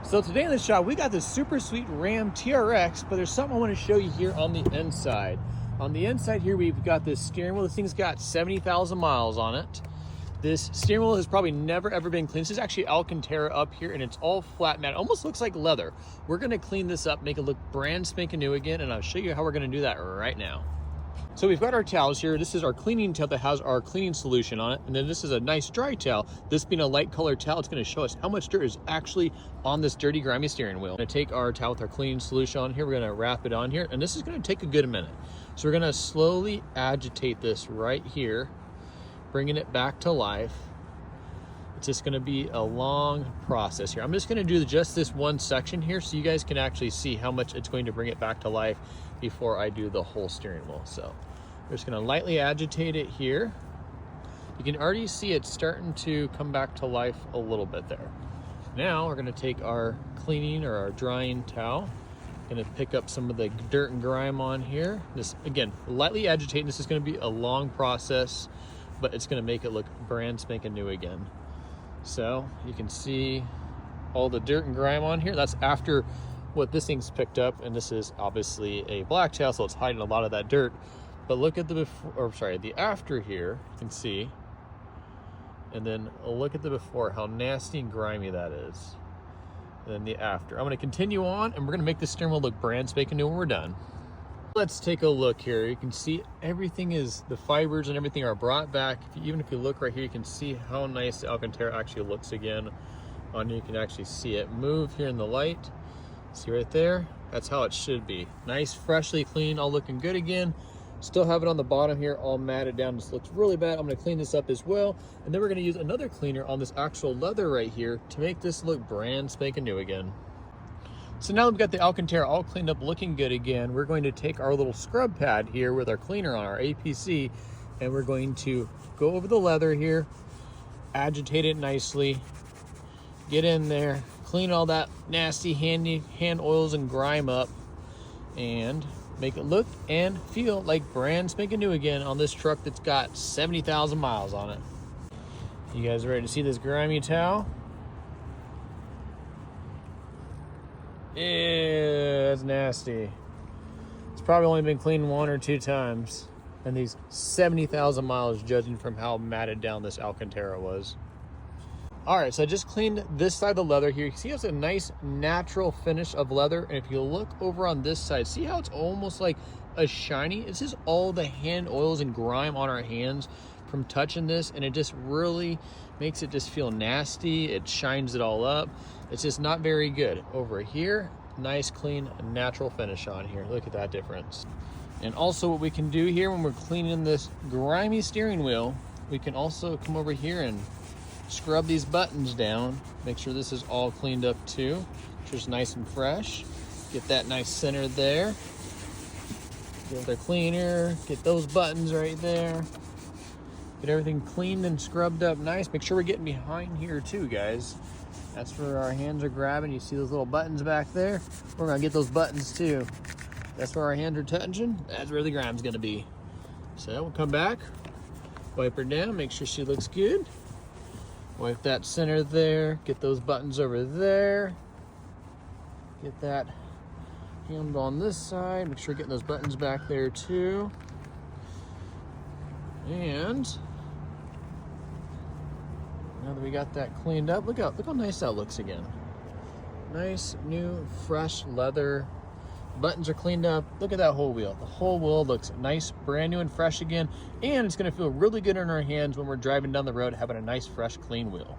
So today in the shop, we got this super sweet Ram TRX, but there's something I want to show you here on the inside. On the inside here, we've got this steering wheel. This thing's got 70,000 miles on it. This steering wheel has probably never ever been cleaned. This is actually Alcantara up here, and it's all flat matte. Almost looks like leather. We're gonna clean this up, make it look brand spanking new again, and I'll show you how we're gonna do that right now. So we've got our towels here. This is our cleaning towel that has our cleaning solution on it. And then this is a nice dry towel. This being a light colored towel, it's gonna show us how much dirt is actually on this dirty, grimy steering wheel. We're gonna take our towel with our cleaning solution on here. We're gonna wrap it on here. And this is gonna take a good minute. So we're gonna slowly agitate this right here, bringing it back to life. It's just gonna be a long process here. I'm just gonna do just this one section here so you guys can actually see how much it's going to bring it back to life before I do the whole steering wheel. So we're just gonna lightly agitate it here. You can already see it starting to come back to life a little bit there. Now we're gonna take our cleaning or our drying towel, gonna pick up some of the dirt and grime on here. This, again, lightly agitating. This is gonna be a long process, but it's gonna make it look brand spanking new again. So you can see all the dirt and grime on here. That's after what this thing's picked up, and this is obviously a black towel, so it's hiding a lot of that dirt. But look at the before, or sorry, the after here, you can see. And then look at the before, how nasty and grimy that is. And then the after. I'm gonna continue on, and we're gonna make the steering wheel look brand spanking new when we're done. Let's take a look here. You can see everything is, the fibers and everything are brought back. Even if you look right here, you can see how nice the Alcantara actually looks again. On here, you can actually see it move here in the light. See right there? That's how it should be. Nice, freshly clean, all looking good again. Still have it on the bottom here, all matted down. This looks really bad. I'm gonna clean this up as well. And then we're gonna use another cleaner on this actual leather right here to make this look brand spanking new again. So now that we've got the Alcantara all cleaned up, looking good again, we're going to take our little scrub pad here with our cleaner on, our APC, and we're going to go over the leather here, agitate it nicely, get in there, clean all that nasty hand oils and grime up, and make it look and feel like brand spanking new again on this truck that's got 70,000 miles on it. You guys ready to see this grimy towel? Yeah, that's nasty. It's probably only been cleaned 1 or 2 times. And these 70,000 miles, judging from how matted down this Alcantara was. All right, so I just cleaned this side of the leather here. You can see it's a nice natural finish of leather. And if you look over on this side, see how it's almost like a shiny? This is all the hand oils and grime on our hands from touching this, and it just really makes it just feel nasty. It shines it all up. It's just not very good. Over here, nice, clean, natural finish on here. Look at that difference. And also what we can do here when we're cleaning this grimy steering wheel, we can also come over here and scrub these buttons down. Make sure this is all cleaned up too, which is nice and fresh. Get that nice center there. Get the cleaner, get those buttons right there. Get everything cleaned and scrubbed up nice. Make sure we're getting behind here too, guys. That's where our hands are grabbing. You see those little buttons back there? We're gonna get those buttons too. That's where our hands are touching. That's where the grime's gonna be. So we'll come back, wipe her down, make sure she looks good. Wipe that center there, get those buttons over there. Get that handle on this side. Make sure you're getting those buttons back there too. And now that we got that cleaned up, look how nice that looks again. Nice, new, fresh leather. Buttons are cleaned up. Look at that whole wheel. The whole wheel looks nice, brand new and fresh again. And it's gonna feel really good in our hands when we're driving down the road, having a nice, fresh, clean wheel.